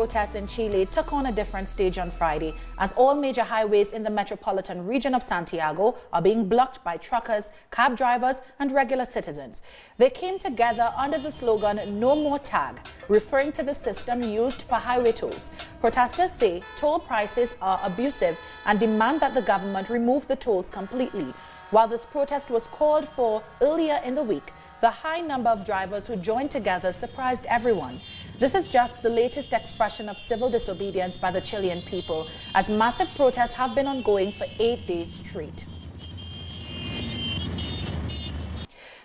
protests in Chile took on a different stage on Friday, as all major highways in the metropolitan region of Santiago are being blocked by truckers, cab drivers, and regular citizens. They came together under the slogan "No More Tag," referring to the system used for highway tolls. Protesters say toll prices are abusive and demand that the government remove the tolls completely. While this protest was called for earlier in the week, the high number of drivers who joined together surprised everyone. This is just the latest expression of civil disobedience by the Chilean people, as massive protests have been ongoing for 8 days straight.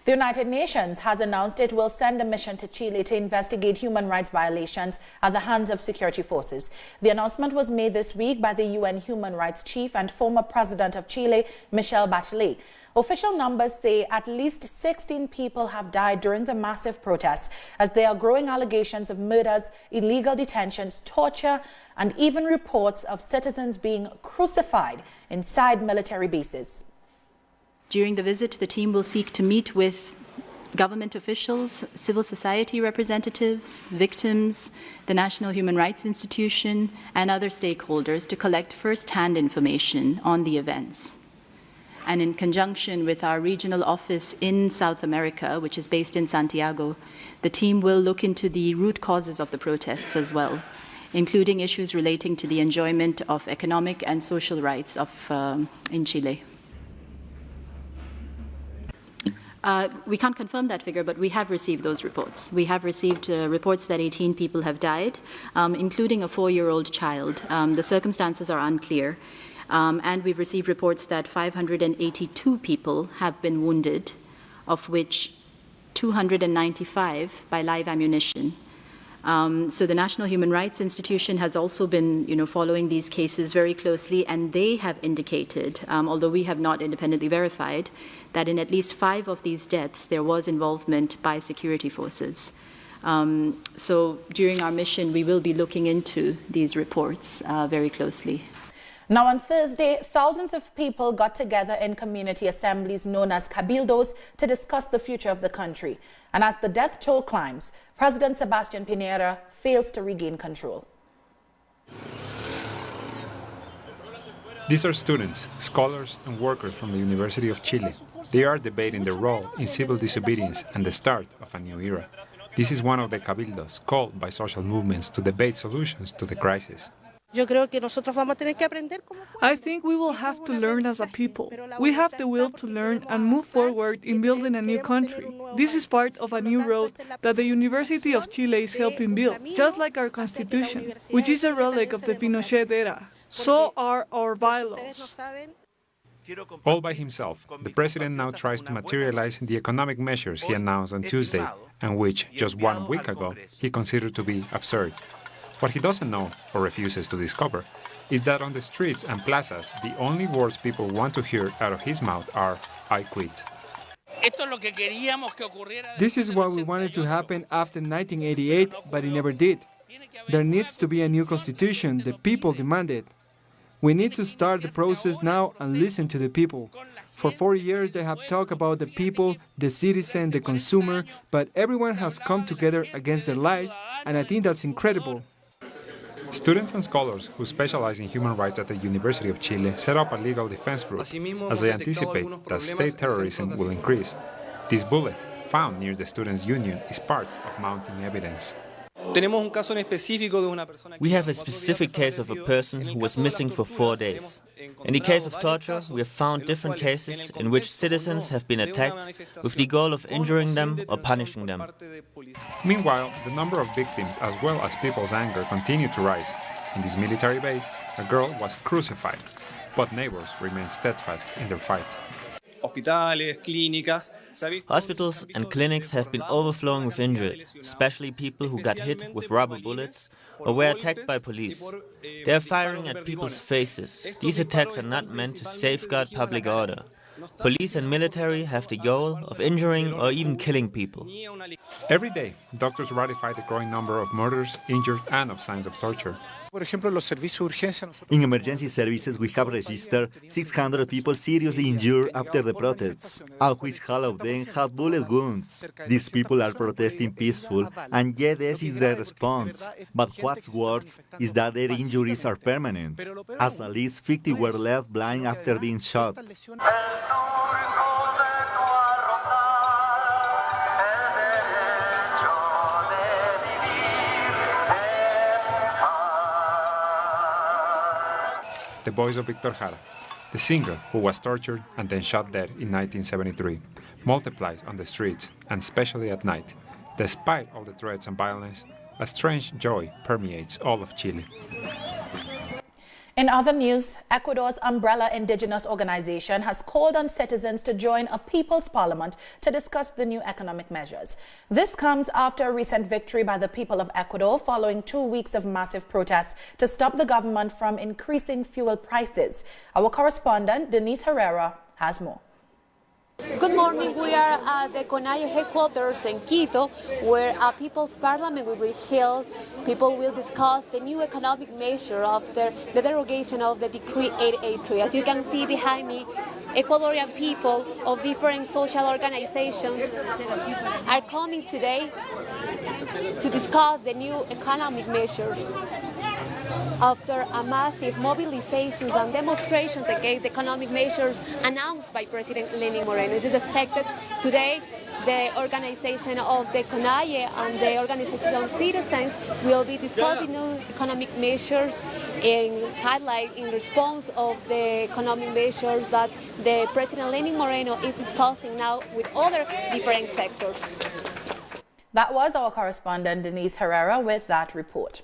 The United Nations has announced it will send a mission to Chile to investigate human rights violations at the hands of security forces. The announcement was made this week by the UN Human Rights Chief and former President of Chile, Michelle Bachelet. Official numbers say at least 16 people have died during the massive protests, as there are growing allegations of murders, illegal detentions, torture, and even reports of citizens being crucified inside military bases. During the visit, the team will seek to meet with government officials, civil society representatives, victims, the National Human Rights Institution, and other stakeholders to collect first-hand information on the events. And in conjunction with our regional office in South America, which is based in Santiago, the team will look into the root causes of the protests as well, including issues relating to the enjoyment of economic and social rights in Chile. We can't confirm that figure, but we have received those reports. We have received reports that 18 people have died, including a 4-year-old child. The circumstances are unclear. And we've received reports that 582 people have been wounded, of which 295 by live ammunition. So the National Human Rights Institution has also been, following these cases very closely, and they have indicated, although we have not independently verified, that in at least 5 of these deaths there was involvement by security forces. So during our mission, we will be looking into these reports very closely. Now, on Thursday, thousands of people got together in community assemblies known as cabildos to discuss the future of the country. And as the death toll climbs, President Sebastián Piñera fails to regain control. These are students, scholars, and workers from the University of Chile. They are debating their role in civil disobedience and the start of a new era. This is one of the cabildos called by social movements to debate solutions to the crisis. I think we will have to learn as a people. We have the will to learn and move forward in building a new country. This is part of a new road that the University of Chile is helping build, just like our constitution, which is a relic of the Pinochet era. So are our bylaws. All by himself, the president now tries to materialize the economic measures he announced on Tuesday, and which, just 1 week ago, he considered to be absurd. What he doesn't know, or refuses to discover, is that on the streets and plazas, the only words people want to hear out of his mouth are, "I quit." This is what we wanted to happen after 1988, but it never did. There needs to be a new constitution, the people demand it. We need to start the process now and listen to the people. For 4 years they have talked about the people, the citizen, the consumer, but everyone has come together against their lies, and I think that's incredible. Students and scholars who specialize in human rights at the University of Chile set up a legal defense group, as they anticipate that state terrorism will increase. This bullet, found near the Students' Union, is part of mounting evidence. We have a specific case of a person who was missing for 4 days. In the case of torture, we have found different cases in which citizens have been attacked with the goal of injuring them or punishing them. Meanwhile, the number of victims as well as people's anger continued to rise. In this military base, a girl was crucified, but neighbors remained steadfast in their fight. Hospitals and clinics have been overflowing with injured, especially people who got hit with rubber bullets or were attacked by police. They are firing at people's faces. These attacks are not meant to safeguard public order. Police and military have the goal of injuring or even killing people. Every day, doctors ratify the growing number of murders, injured, and of signs of torture. In emergency services, we have registered 600 people seriously injured after the protests, of which half of them have bullet wounds. These people are protesting peaceful, and yet this is their response. But what's worse is that their injuries are permanent, as at least 50 were left blind after being shot. The voice of Victor Jara, the singer who was tortured and then shot dead in 1973, multiplies on the streets, and especially at night. Despite all the threats and violence, a strange joy permeates all of Chile. In other news, Ecuador's umbrella indigenous organization has called on citizens to join a people's parliament to discuss the new economic measures. This comes after a recent victory by the people of Ecuador following 2 weeks of massive protests to stop the government from increasing fuel prices. Our correspondent, Denise Herrera, has more. Good morning. We are at the CONAIE headquarters in Quito, where a people's parliament will be held. People will discuss the new economic measure after the derogation of the Decree 883. As you can see behind me, Ecuadorian people of different social organizations are coming today to discuss the new economic measures. After a massive mobilizations and demonstrations against the economic measures announced by President Lenin Moreno. It is expected today the organization of the CONAIE and the organization of citizens will be discussing new economic measures in response of the economic measures that the President Lenin Moreno is discussing now with other different sectors. That was our correspondent Denise Herrera with that report.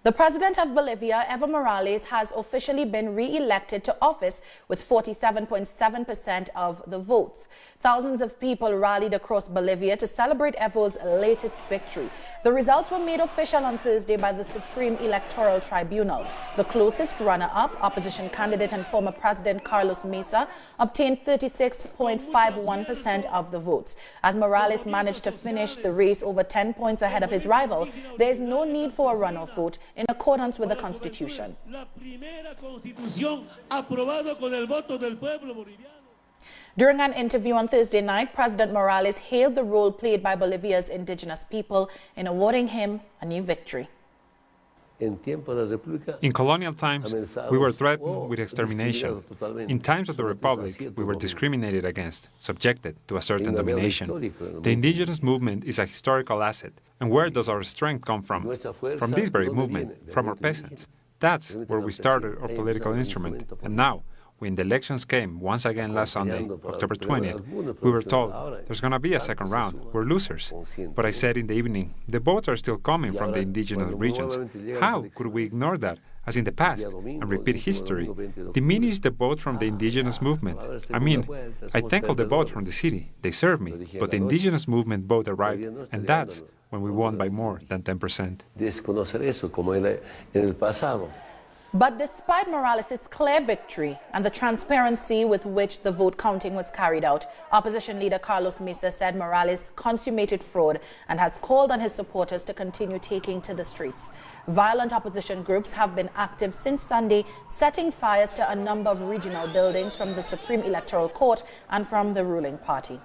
The president of Bolivia, Evo Morales, has officially been re-elected to office with 47.7% of the votes. Thousands of people rallied across Bolivia to celebrate Evo's latest victory. The results were made official on Thursday by the Supreme Electoral Tribunal. The closest runner-up, opposition candidate and former President Carlos Mesa, obtained 36.51% of the votes. As Morales managed to finish the race over 10 points ahead of his rival, there is no need for a runoff vote in accordance with the Constitution. During an interview on Thursday night, President Morales hailed the role played by Bolivia's indigenous people in awarding him a new victory. In colonial times, we were threatened with extermination. In times of the Republic, we were discriminated against, subjected to a certain domination. The indigenous movement is a historical asset. And where does our strength come from? From this very movement, from our peasants. That's where we started our political instrument. And now, when the elections came once again last Sunday, October 20th, we were told there's going to be a second round. We're losers. But I said in the evening, the votes are still coming from the indigenous regions. How could we ignore that, as in the past, and repeat history, diminish the vote from the indigenous movement? I mean, I thank all the votes from the city. They serve me. But the indigenous movement vote arrived, and that's when we won by more than 10%. But despite Morales' clear victory and the transparency with which the vote counting was carried out, opposition leader Carlos Mesa said Morales consummated fraud and has called on his supporters to continue taking to the streets. Violent opposition groups have been active since Sunday, setting fires to a number of regional buildings from the Supreme Electoral Court and from the ruling party.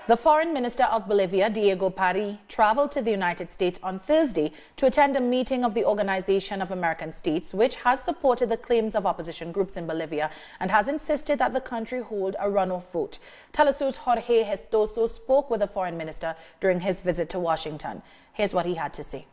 The Foreign Minister of Bolivia, Diego Pari, traveled to the United States on Thursday to attend a meeting of the Organization of American States, which has supported the claims of opposition groups in Bolivia and has insisted that the country hold a runoff vote. Telesur's Jorge Gestoso spoke with the Foreign Minister during his visit to Washington. Here's what he had to say.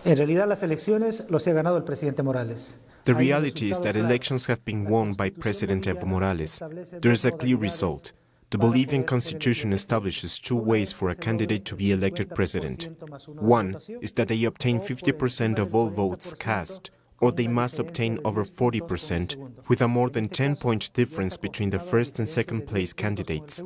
En realidad, las elecciones los ha ganado el presidente Morales. The reality is that elections have been won by President Evo Morales. There is a clear result. The Bolivian constitution establishes two ways for a candidate to be elected president. One is that they obtain 50% of all votes cast, or they must obtain over 40%, with a more than 10-point difference between the first and second place candidates.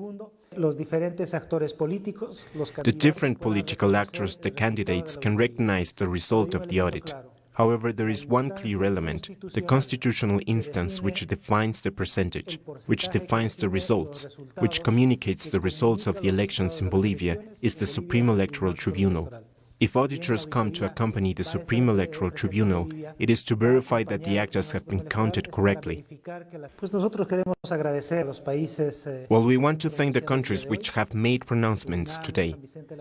The different political actors, the candidates, can recognize the result of the audit. However, there is one clear element, the constitutional instance which defines the percentage, which defines the results, which communicates the results of the elections in Bolivia, is the Supreme Electoral Tribunal. If auditors come to accompany the Supreme Electoral Tribunal, it is to verify that the actas have been counted correctly. Well, we want to thank the countries which have made pronouncements today.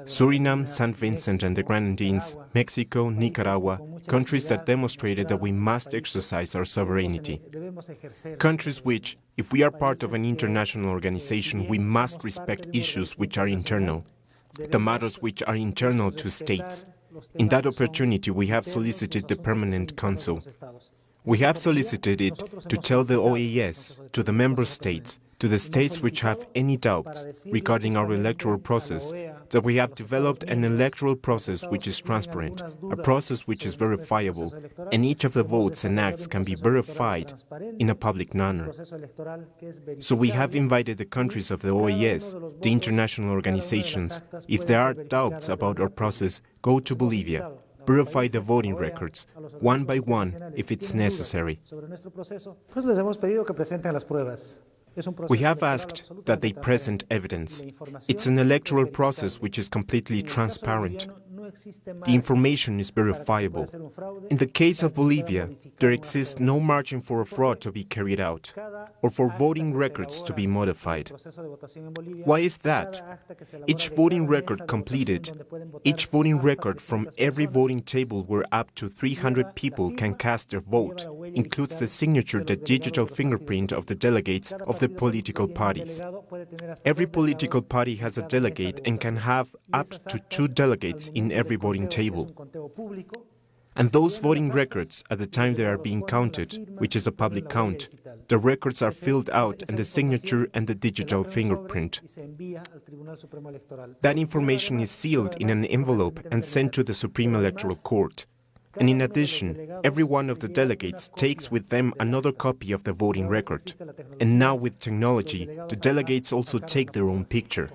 Suriname, St. Vincent and the Grenadines, Mexico, Nicaragua, countries that demonstrated that we must exercise our sovereignty. Countries which, if we are part of an international organization, we must respect issues which are internal, the matters which are internal to states. In that opportunity, we have solicited the Permanent Council. We have solicited it to tell the OAS, to the member states, to the states which have any doubts regarding our electoral process, that we have developed an electoral process which is transparent, a process which is verifiable, and each of the votes and acts can be verified in a public manner. So we have invited the countries of the OAS, the international organizations, if there are doubts about our process, go to Bolivia. Verify the voting records, one by one, if it's necessary. We have asked that they present evidence. It's an electoral process which is completely transparent. The information is verifiable. In the case of Bolivia, there exists no margin for a fraud to be carried out, or for voting records to be modified. Why is that? Each voting record completed, each voting record from every voting table where up to 300 people can cast their vote, includes the signature, the digital fingerprint of the delegates of the political parties. Every political party has a delegate and can have up to 2 delegates in every voting table. And those voting records, at the time they are being counted, which is a public count, the records are filled out and the signature and the digital fingerprint. That information is sealed in an envelope and sent to the Supreme Electoral Court. And in addition, every one of the delegates takes with them another copy of the voting record. And now with technology, the delegates also take their own picture.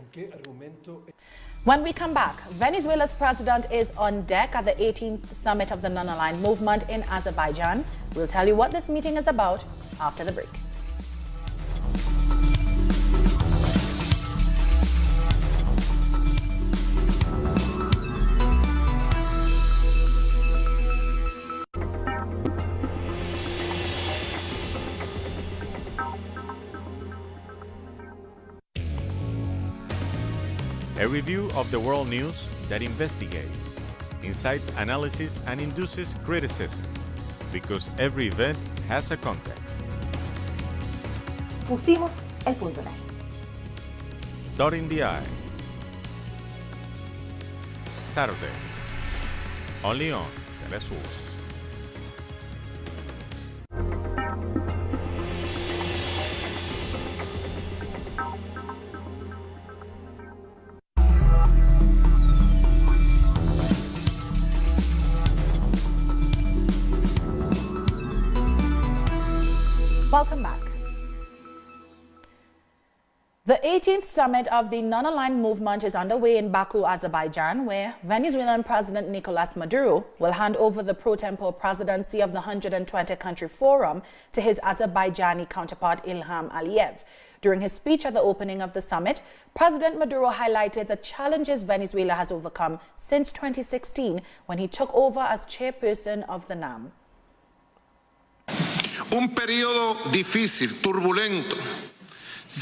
When we come back, Venezuela's president is on deck at the 18th summit of the Non-Aligned Movement in Azerbaijan. We'll tell you what this meeting is about after the break. A review of the world news that investigates, incites analysis and induces criticism, because every event has a context. Pusimos el punto en la I. Dotting the I. Saturdays, only on Telesur. Welcome back. The 18th summit of the Non-Aligned Movement is underway in Baku, Azerbaijan, where Venezuelan President Nicolas Maduro will hand over the pro tempore presidency of the 120-country forum to his Azerbaijani counterpart Ilham Aliyev. During his speech at the opening of the summit, President Maduro highlighted the challenges Venezuela has overcome since 2016, when he took over as chairperson of the NAM. Un periodo difícil, turbulento.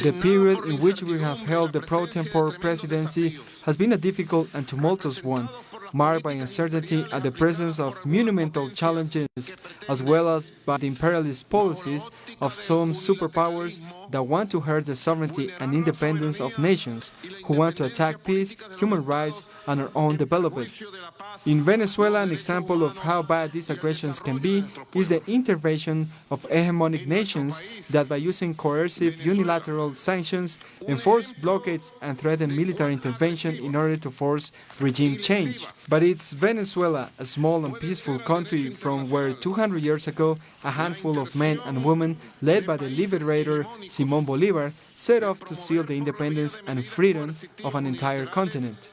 The period in which we have held the pro tempore presidency has been a difficult and tumultuous one, marked by uncertainty and the presence of monumental challenges, as well as by the imperialist policies of some superpowers that want to hurt the sovereignty and independence of nations, who want to attack peace, human rights, and our own development. In Venezuela, an example of how bad these aggressions can be is the intervention of hegemonic nations that, by using coercive unilateral sanctions, enforce blockades and threaten military intervention in order to force regime change. But it's Venezuela, a small and peaceful country from where 200 years ago a handful of men and women, led by the liberator Simón Bolívar, set off to seal the independence and freedom of an entire continent.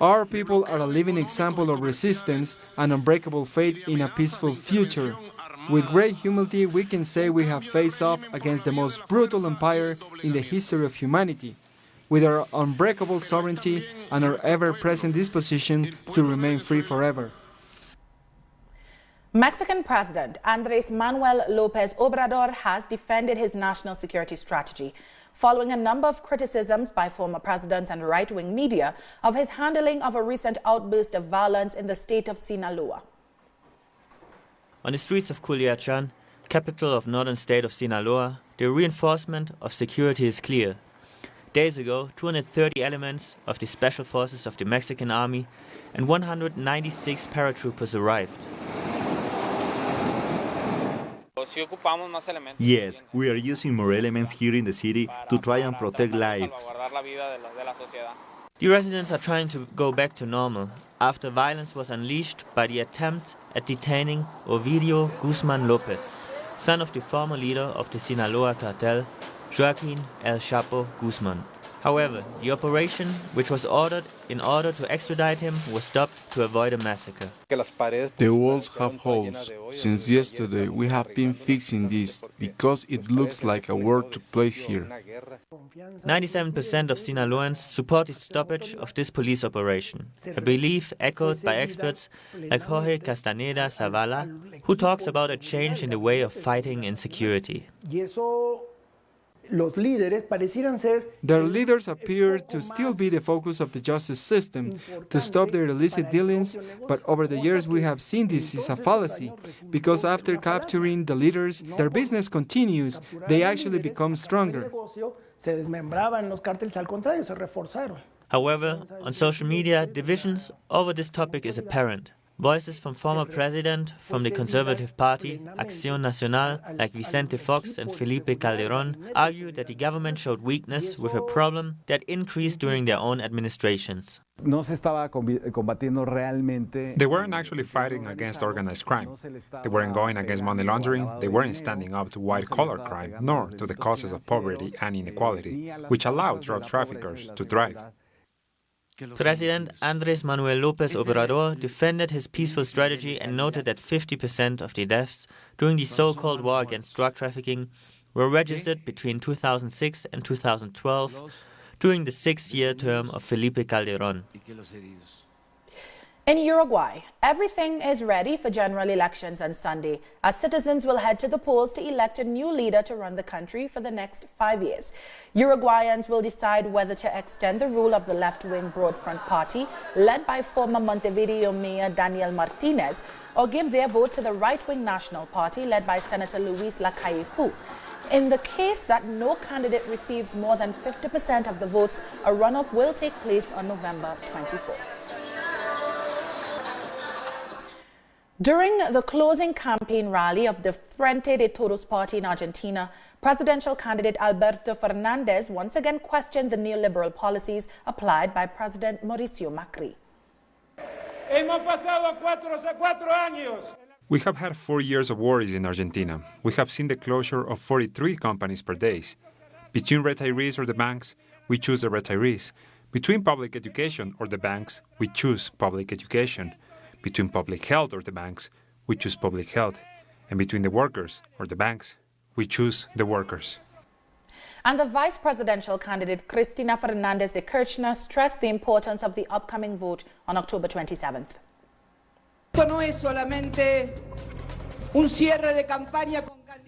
Our people are a living example of resistance and unbreakable faith in a peaceful future. With great humility, we can say we have faced off against the most brutal empire in the history of humanity, with our unbreakable sovereignty and our ever-present disposition to remain free forever. Mexican President Andrés Manuel López Obrador has defended his national security strategy, following a number of criticisms by former presidents and right-wing media of his handling of a recent outburst of violence in the state of Sinaloa. On the streets of Culiacán, capital of northern state of Sinaloa, the reinforcement of security is clear. Days ago, 230 elements of the special forces of the Mexican army and 196 paratroopers arrived. Yes, we are using more elements here in the city to try and protect lives. The residents are trying to go back to normal after violence was unleashed by the attempt at detaining Ovidio Guzman Lopez, son of the former leader of the Sinaloa cartel, Joaquín El Chapo Guzman. However, the operation, which was ordered in order to extradite him, was stopped to avoid a massacre. The walls have holes. Since yesterday we have been fixing this because it looks like a war took place here. 97% of Sinaloans support the stoppage of this police operation, a belief echoed by experts like Jorge Castaneda Zavala, who talks about a change in the way of fighting insecurity. Their leaders appear to still be the focus of the justice system to stop their illicit dealings, but over the years we have seen this is a fallacy, because after capturing the leaders, their business continues, they actually become stronger. However, on social media, divisions over this topic is apparent. Voices from former president from the Conservative Party, Acción Nacional, like Vicente Fox and Felipe Calderón, argue that the government showed weakness with a problem that increased during their own administrations. They weren't actually fighting against organized crime. They weren't going against money laundering. They weren't standing up to white-collar crime, nor to the causes of poverty and inequality, which allow drug traffickers to thrive. President Andrés Manuel López Obrador defended his peaceful strategy and noted that 50% of the deaths during the so-called war against drug trafficking were registered between 2006 and 2012 during the 6-year term of Felipe Calderón. In Uruguay, everything is ready for general elections on Sunday, as citizens will head to the polls to elect a new leader to run the country for the next 5 years. Uruguayans will decide whether to extend the rule of the left-wing Broad Front Party, led by former Montevideo Mayor Daniel Martinez, or give their vote to the right-wing National Party, led by Senator Luis Lacalle Pou. In the case that no candidate receives more than 50% of the votes, a runoff will take place on November 24th. During the closing campaign rally of the Frente de Todos party in Argentina, presidential candidate Alberto Fernandez once again questioned the neoliberal policies applied by President Mauricio Macri. We have had 4 years of worries in Argentina. We have seen the closure of 43 companies per day. Between retirees or the banks, we choose the retirees. Between public education or the banks, we choose public education. Between public health or the banks, we choose public health. And between the workers or the banks, we choose the workers. And the vice presidential candidate Cristina Fernández de Kirchner stressed the importance of the upcoming vote on October 27th.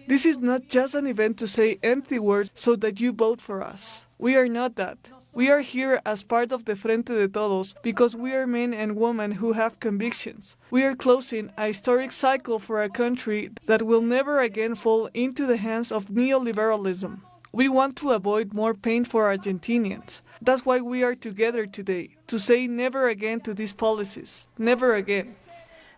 This is not just an event to say empty words so that you vote for us. We are not that. We are here as part of the Frente de Todos because we are men and women who have convictions. We are closing a historic cycle for a country that will never again fall into the hands of neoliberalism. We want to avoid more pain for Argentinians. That's why we are together today, to say never again to these policies. Never again.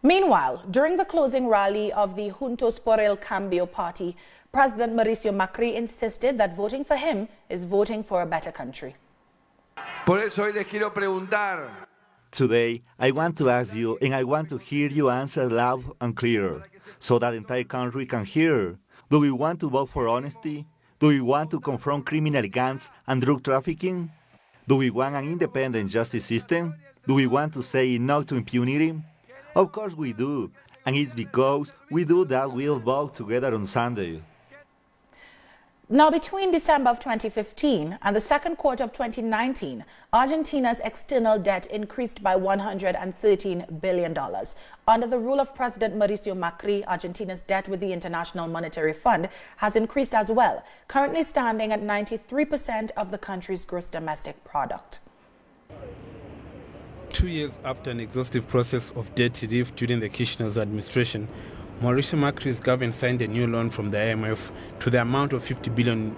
Meanwhile, during the closing rally of the Juntos por el Cambio party, President Mauricio Macri insisted that voting for him is voting for a better country. Today, I want to ask you, and I want to hear you answer loud and clear, so that the entire country can hear. Do we want to vote for honesty? Do we want to confront criminal gangs and drug trafficking? Do we want an independent justice system? Do we want to say no to impunity? Of course we do, and it's because we do that we'll vote together on Sunday. Now, between December of 2015 and the second quarter of 2019, Argentina's external debt increased by $113 billion. Under the rule of President Mauricio Macri, Argentina's debt with the International Monetary Fund has increased as well, currently standing at 93% of the country's gross domestic product. 2 years after an exhaustive process of debt relief during the Kirchner's administration, Mauricio Macri's government signed a new loan from the IMF to the amount of $50 billion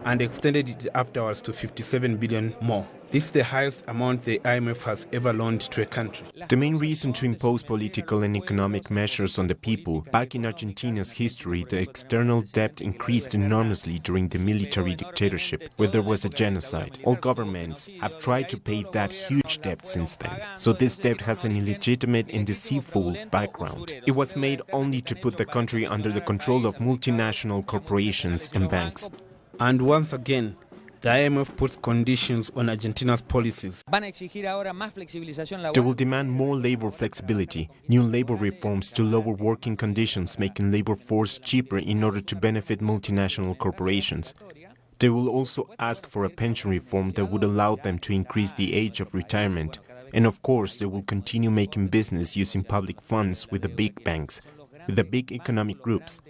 and extended it afterwards to $57 billion more. This is the highest amount the IMF has ever loaned to a country. The main reason to impose political and economic measures on the people, back in Argentina's history, the external debt increased enormously during the military dictatorship, where there was a genocide. All governments have tried to pay that huge debt since then. So this debt has an illegitimate and deceitful background. It was made only to put the country under the control of multinational corporations and banks. And once again, the IMF puts conditions on Argentina's policies. They will demand more labor flexibility, new labor reforms to lower working conditions, making labor force cheaper in order to benefit multinational corporations. They will also ask for a pension reform that would allow them to increase the age of retirement. And of course, they will continue making business using public funds with the big banks, with the big economic groups,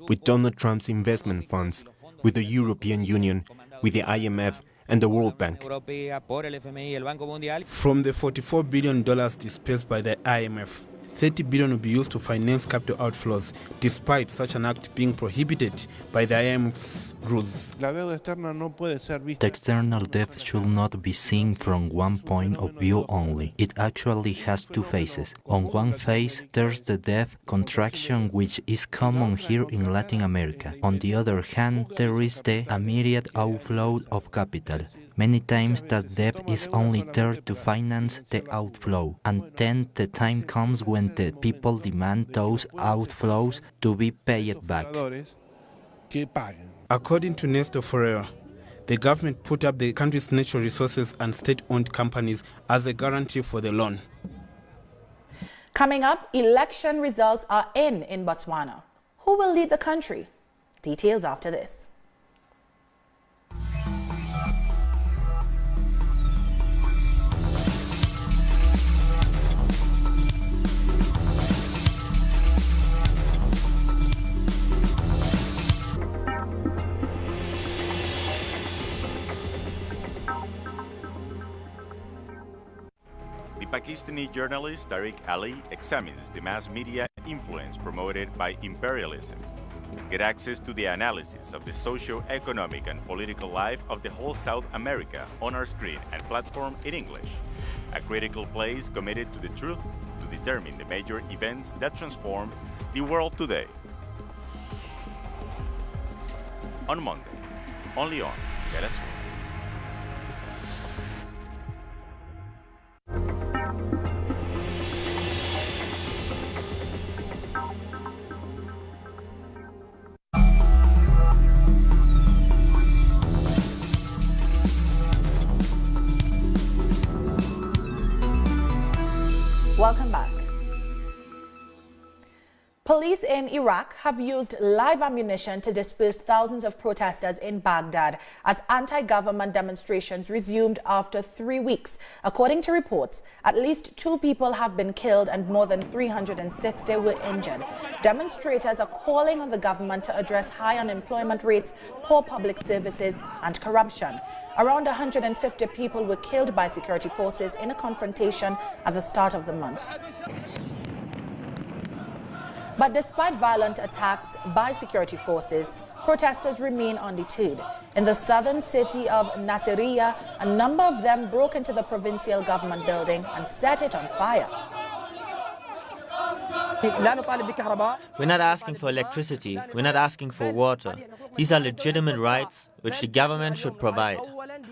with Donald Trump's investment funds, with the European Union, with the IMF and the World Bank. From the $44 billion dispersed by the IMF, $30 billion will be used to finance capital outflows, despite such an act being prohibited by the IMF's rules. The external debt should not be seen from one point of view only. It actually has two phases. On one phase, there's the debt contraction, which is common here in Latin America. On the other hand, there is the immediate outflow of capital. Many times that debt is only there to finance the outflow, and then the time comes when the people demand those outflows to be paid back. According to Nestor Ferrer, the government put up the country's natural resources and state-owned companies as a guarantee for the loan. Coming up, election results are in Botswana. Who will lead the country? Details after this. Pakistani journalist Tariq Ali examines the mass media influence promoted by imperialism. Get access to the analysis of the socio-economic and political life of the whole South America on our screen and platform in English. A critical place committed to the truth to determine the major events that transformed the world today. On Monday, only on Telesur. Welcome back. Police in Iraq have used live ammunition to disperse thousands of protesters in Baghdad as anti-government demonstrations resumed after 3 weeks. According to reports, at least 2 people have been killed and more than 360 were injured. Demonstrators are calling on the government to address high unemployment rates, poor public services, and corruption. Around 150 people were killed by security forces in a confrontation at the start of the month. But despite violent attacks by security forces, protesters remain undeterred. In the southern city of Nasiriyah, a number of them broke into the provincial government building and set it on fire. We're not asking for electricity, we're not asking for water. These are legitimate rights which the government should provide.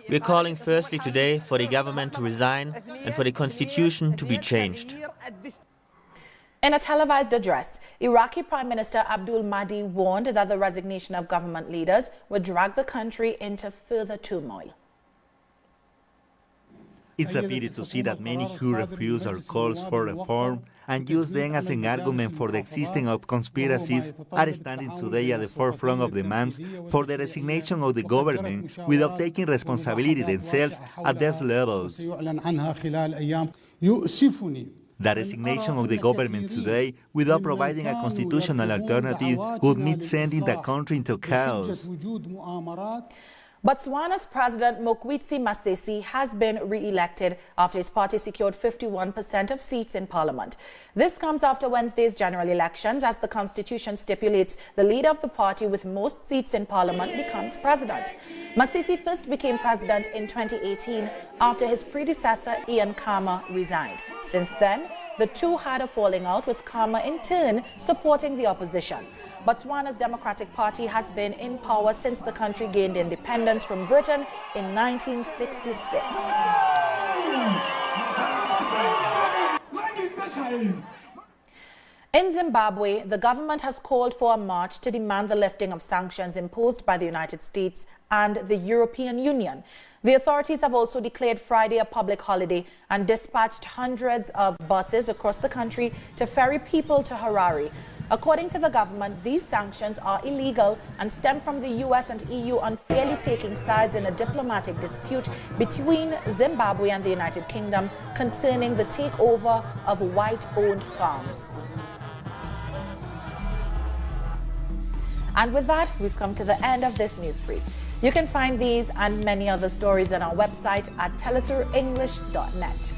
We're calling firstly today for the government to resign and for the constitution to be changed. In a televised address, Iraqi Prime Minister Abdul Mahdi warned that the resignation of government leaders would drag the country into further turmoil. It's a pity to see that many who refuse our calls for reform and use them as an argument for the existence of conspiracies are standing today at the forefront of demands for the resignation of the government without taking responsibility themselves at these levels. The resignation of the government today without providing a constitutional alternative would mean sending the country into chaos. Botswana's President Mokwetsi Masisi has been re-elected after his party secured 51% of seats in parliament. This comes after Wednesday's general elections, as the constitution stipulates the leader of the party with most seats in parliament becomes president. Masisi first became president in 2018 after his predecessor Ian Khama resigned. Since then, the two had a falling out, with Khama in turn supporting the opposition. Botswana's Democratic Party has been in power since the country gained independence from Britain in 1966. In Zimbabwe, the government has called for a march to demand the lifting of sanctions imposed by the United States and the European Union. The authorities have also declared Friday a public holiday and dispatched hundreds of buses across the country to ferry people to Harare. According to the government, these sanctions are illegal and stem from the US and EU unfairly taking sides in a diplomatic dispute between Zimbabwe and the United Kingdom concerning the takeover of white-owned farms. And with that, we've come to the end of this news brief. You can find these and many other stories on our website at telesurenglish.net.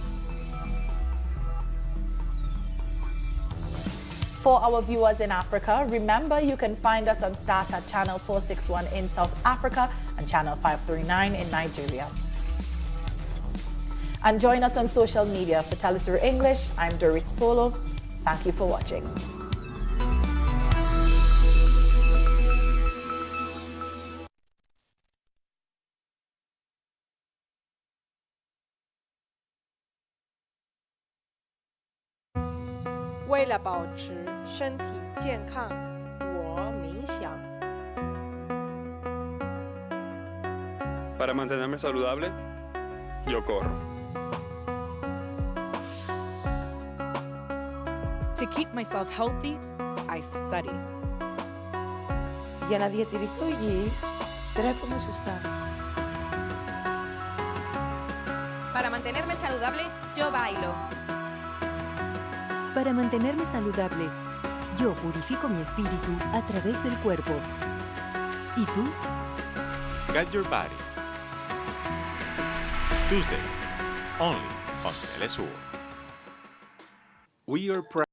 For our viewers in Africa, remember you can find us on Starsat Channel 461 in South Africa and Channel 539 in Nigeria. And join us on social media. For Telesur English, I'm Doris Polo. Thank you for watching. Para mantenerme saludable, yo corro. To keep myself healthy, I study. Για να διατηρηθώ υγιής, τρέφομαι σωστά. Para mantenerme saludable, yo bailo. Para mantenerme saludable, yo purifico mi espíritu a través del cuerpo. ¿Y tú? Get Your Body. Tuesdays, only on Telesur. We are